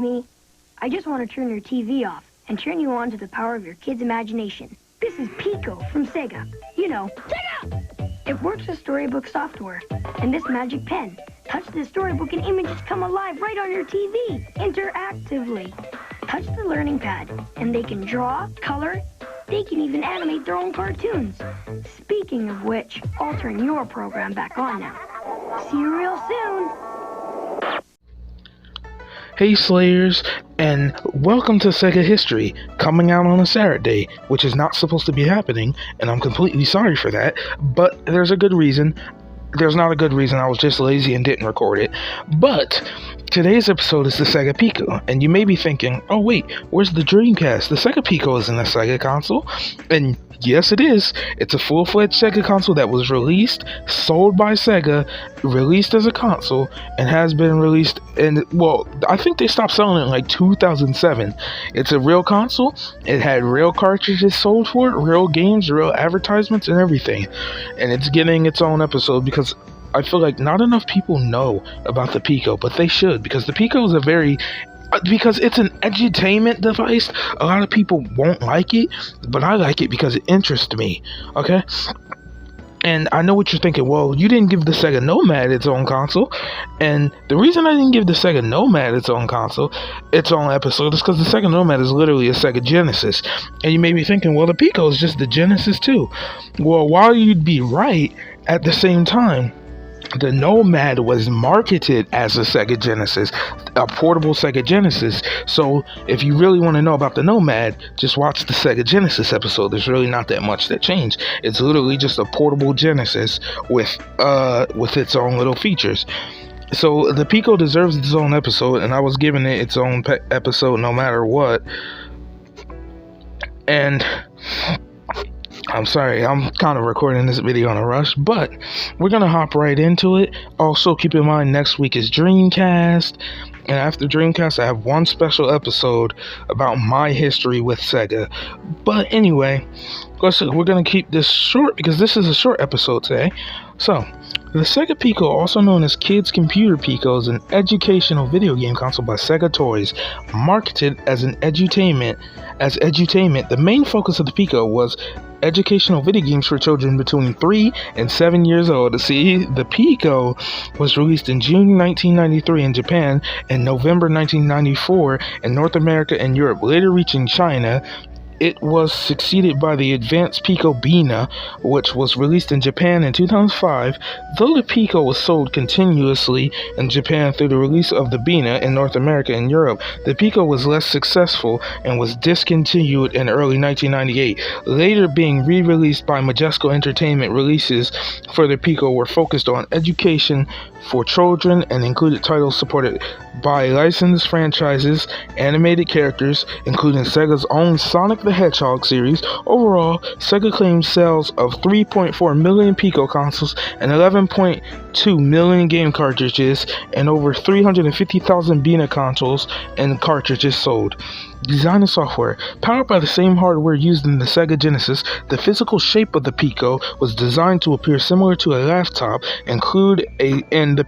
me, I just want to turn your TV off and turn you on to the power of your kid's imagination. This is Pico from Sega. You know, Sega! It works with storybook software and this magic pen. Touch the storybook and images come alive right on your TV, interactively. Touch the learning pad and they can draw, color, they can even animate their own cartoons. Speaking of which, I'll turn your program back on now. See you real soon. Hey Slayers, and welcome to Sega History, coming out on a Saturday, which is not supposed to be happening, and I'm completely sorry for that, but there's a good reason. There's not a good reason, I was just lazy and didn't record it. But today's episode is the Sega Pico, and you may be thinking, oh wait, where's the Dreamcast? The Sega Pico isn't a Sega console. And yes it is. It's a full-fledged Sega console that was released, sold by Sega, released as a console, and has been released in, well, I think they stopped selling it in like 2007. It's a real console. It had real cartridges sold for it, real games, real advertisements, and everything. And it's getting its own episode because I feel like not enough people know about the Pico, but they should, because the Pico is because it's an edutainment device. A lot of people won't like it, but I like it because it interests me, okay? And I know what you're thinking, well, you didn't give the Sega Nomad its own console, and the reason I didn't give the Sega Nomad its own console, its own episode, is because the Sega Nomad is literally a Sega Genesis. And you may be thinking, well, the Pico is just the Genesis too. Well, while you'd be right, at the same time, the Nomad was marketed as a Sega Genesis, a portable Sega Genesis. So if you really want to know about the Nomad, just watch the Sega Genesis episode. There's really not that much that changed. It's literally just a portable Genesis with its own little features. So the Pico deserves its own episode, and I was giving it its own episode no matter what. And I'm sorry, I'm kind of recording this video in a rush, but we're going to hop right into it. Also, keep in mind, next week is Dreamcast, and after Dreamcast, I have one special episode about my history with Sega. But anyway, we're going to keep this short because this is a short episode today. So, the Sega Pico, also known as Kids Computer Pico, is an educational video game console by Sega Toys, marketed as an edutainment. The main focus of the Pico was educational video games for children between 3 and 7 years old. See, the Pico was released in June 1993 in Japan and November 1994 in North America and Europe, later reaching China. It was succeeded by the Advanced Pico Bina, which was released in Japan in 2005. Though the Pico was sold continuously in Japan through the release of the Bina in North America and Europe, the Pico was less successful and was discontinued in early 1998. Later being re-released by Majesco Entertainment, releases for the Pico were focused on education for children and included titles supported by licensed franchises, animated characters, including Sega's own Sonic the Hedgehog series. Overall, Sega claimed sales of 3.4 million Pico consoles and 11.2 million game cartridges and over 350,000 Bina consoles and cartridges sold. Design and software. Powered by the same hardware used in the Sega Genesis, the physical shape of the Pico was designed to appear similar to a laptop. Included in the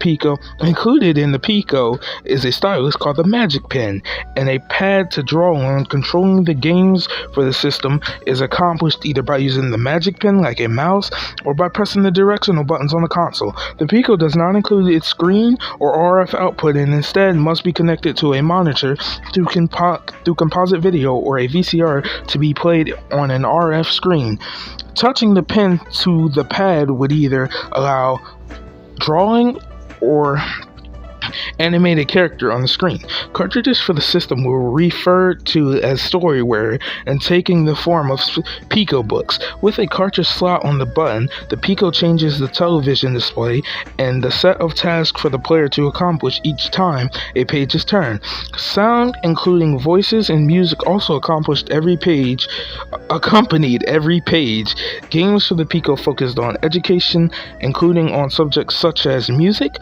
Pico is a stylus called the Magic Pen, and a pad to draw on. Controlling the games for the system is accomplished either by using the Magic Pen like a mouse or by pressing the directional buttons on the console. The Pico does not include its screen or RF output and instead must be connected to a monitor through composite video or a VCR to be played on an RF screen. Touching the pen to the pad would either allow drawing or animate a character on the screen. Cartridges for the system were referred to as storyware and taking the form of Pico books. With a cartridge slot on the button, the Pico changes the television display and the set of tasks for the player to accomplish each time a page is turned. Sound, including voices and music, also accompanied every page. Games for the Pico focused on education, including on subjects such as music,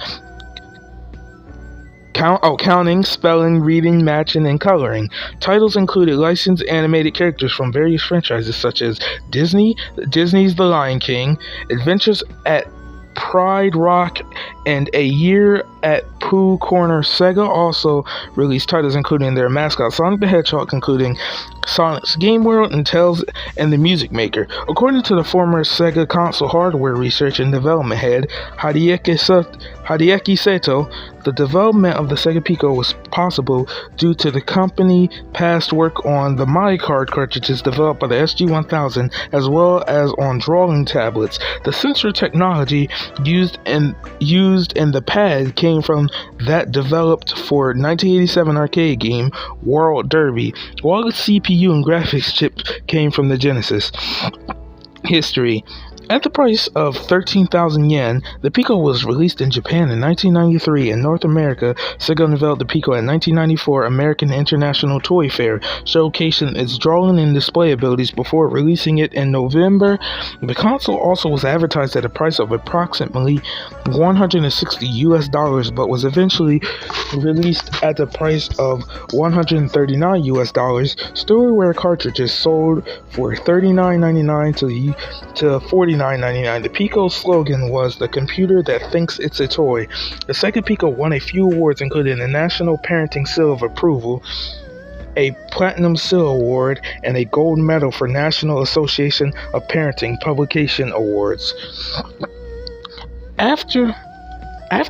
counting, spelling, reading, matching, and coloring. Titles included licensed animated characters from various franchises such as Disney's The Lion King, Adventures at Pride Rock, and A Year at Pooh Corner. Sega also released titles including their mascot Sonic the Hedgehog, including Sonic's Game World and Tails and the Music Maker. According to the former Sega console hardware research and development head Hideaki Sato, the development of the Sega Pico was possible due to the company past work on the My Card cartridges developed by the SG-1000, as well as on drawing tablets. The sensor technology used in the pad came from that developed for 1987 arcade game World Derby, while the CPU and graphics chip came from the Genesis. History. At the price of 13,000 yen, the Pico was released in Japan in 1993. In North America, Sega unveiled the Pico at 1994 American International Toy Fair, showcasing its drawing and display abilities before releasing it in November. The console also was advertised at a price of approximately $160 but was eventually released at the price of $139. Storyware cartridges sold for $39.99 to $49.99. The Pico's slogan was "The computer that thinks it's a toy." The Sega Pico won a few awards, including the National Parenting Seal of Approval, a Platinum Seal Award, and a Gold Medal for National Association of Parenting Publication Awards. After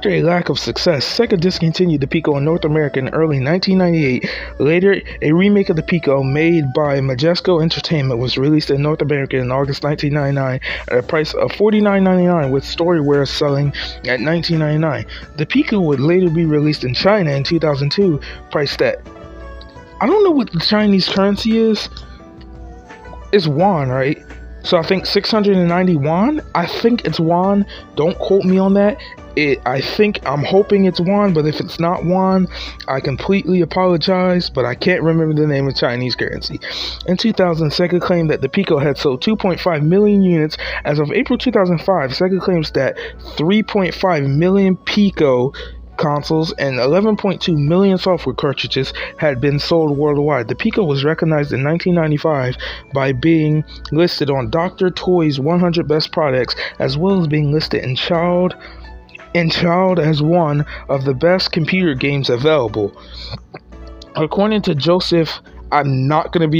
a lack of success, Sega discontinued the Pico in North America in early 1998. Later, a remake of the Pico made by Majesco Entertainment was released in North America in August 1999 at a price of $49.99, with Storyware selling at $19.99. The Pico would later be released in China in 2002, priced at, I don't know what the Chinese currency is. It's yuan, right? So I think 690 yuan? I think it's yuan. Don't quote me on that. I'm hoping it's yuan, but if it's not yuan, I completely apologize, but I can't remember the name of Chinese currency. In 2000, Sega claimed that the Pico had sold 2.5 million units. As of April 2005, Sega claims that 3.5 million Pico consoles and 11.2 million software cartridges had been sold worldwide. The Pico was recognized in 1995 by being listed on Dr. Toy's 100 Best Products, as well as being listed in Child as one of the best computer games available. According to Joseph, I'm not even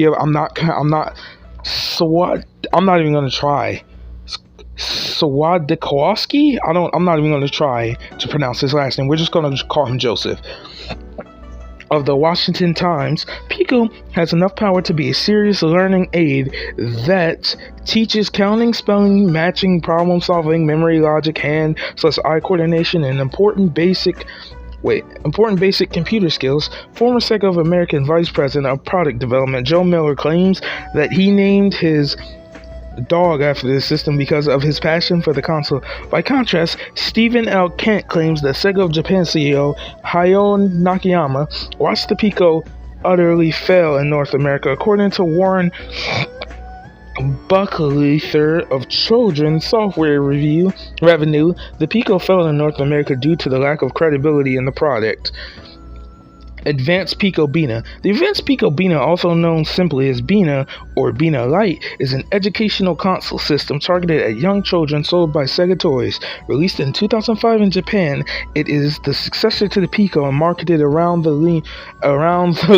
gonna try. Sawadikowski? I'm not even gonna try to pronounce his last name. We're just gonna call him Joseph. Of the Washington Times, Pico has enough power to be a serious learning aid that teaches counting, spelling, matching, problem solving, memory, logic, hand/eye coordination, and important basic computer skills. Former Sega of American Vice President of Product Development Joe Miller claims that he named his dog after the system because of his passion for the console. By contrast, Stephen L. Kent claims that Sega of Japan CEO Hayao Nakayama watched the Pico utterly fail in North America. According to Warren Buckleither of Children's Software Revenue, the Pico fell in North America due to the lack of credibility in the product. Advanced Pico Bina. The Advanced Pico Bina, also known simply as Bina or Bina Lite, is an educational console system targeted at young children sold by Sega Toys. Released in 2005 in Japan, it is the successor to the Pico and marketed around the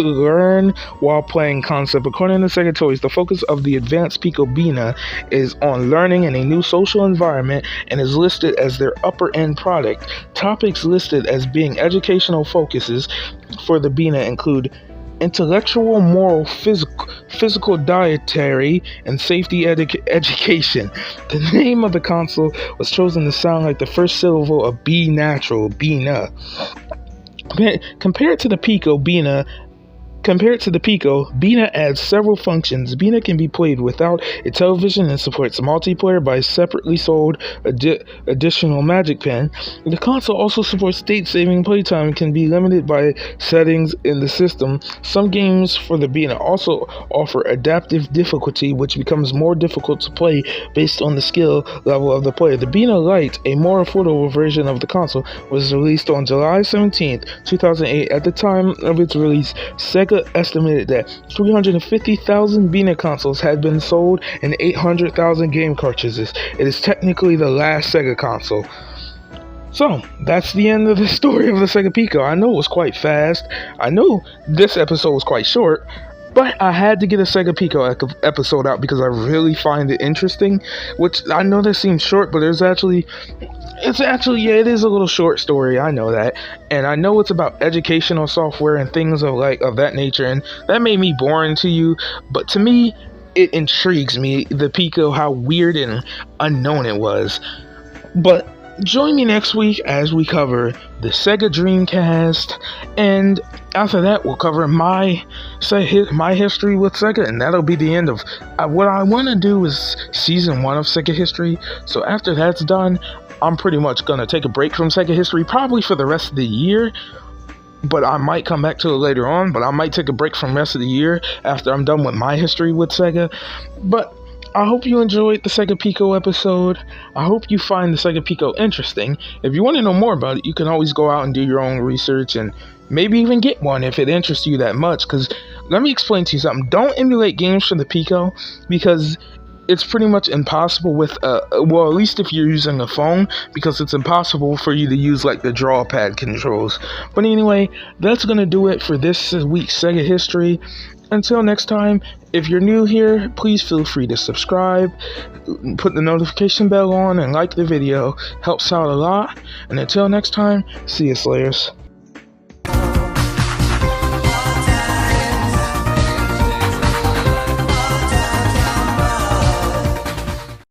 learn while playing concept. According to Sega Toys, the focus of the Advanced Pico Bina is on learning in a new social environment and is listed as their upper-end product. Topics listed as being educational focuses for the Bina include intellectual, moral, physical, dietary, and safety education. The name of the console was chosen to sound like the first syllable of be natural, Bina. Compared to the Pico, Bina adds several functions. Bina can be played without a television and supports multiplayer by separately sold additional Magic Pen. The console also supports state-saving playtime and can be limited by settings in the system. Some games for the Bina also offer adaptive difficulty, which becomes more difficult to play based on the skill level of the player. The Bina Lite, a more affordable version of the console, was released on July 17, 2008. At the time of its release, Sega estimated that 350,000 Bina consoles had been sold and 800,000 game cartridges. It is technically the last Sega console. So, that's the end of the story of the Sega Pico. I know it was quite fast. I know this episode was quite short, but I had to get a Sega Pico episode out because I really find it interesting. Which, I know that seems short, but it is a little short story. I know that. And I know it's about educational software and things of that nature. And that may be boring to you, but to me, it intrigues me, the Pico, how weird and unknown it was. But join me next week as we cover the Sega Dreamcast, and after that we'll cover my history with Sega, and that'll be the end of what I want to do is season 1 of Sega History. So after that's done, I'm pretty much gonna take a break from Sega History, probably for the rest of the year, but I might come back to it later on. But I might take a break from the rest of the year after I'm done with my history with Sega. But I hope you enjoyed the Sega Pico episode. I hope you find the Sega Pico interesting. If you want to know more about it, you can always go out and do your own research and maybe even get one if it interests you that much. Because let me explain to you something. Don't emulate games for the Pico, because it's pretty much impossible with at least if you're using a phone, because it's impossible for you to use the draw pad controls. But anyway, that's gonna do it for this week's Sega History. Until next time, if you're new here, please feel free to subscribe, put the notification bell on, and like the video. Helps out a lot. And until next time, see you, Slayers.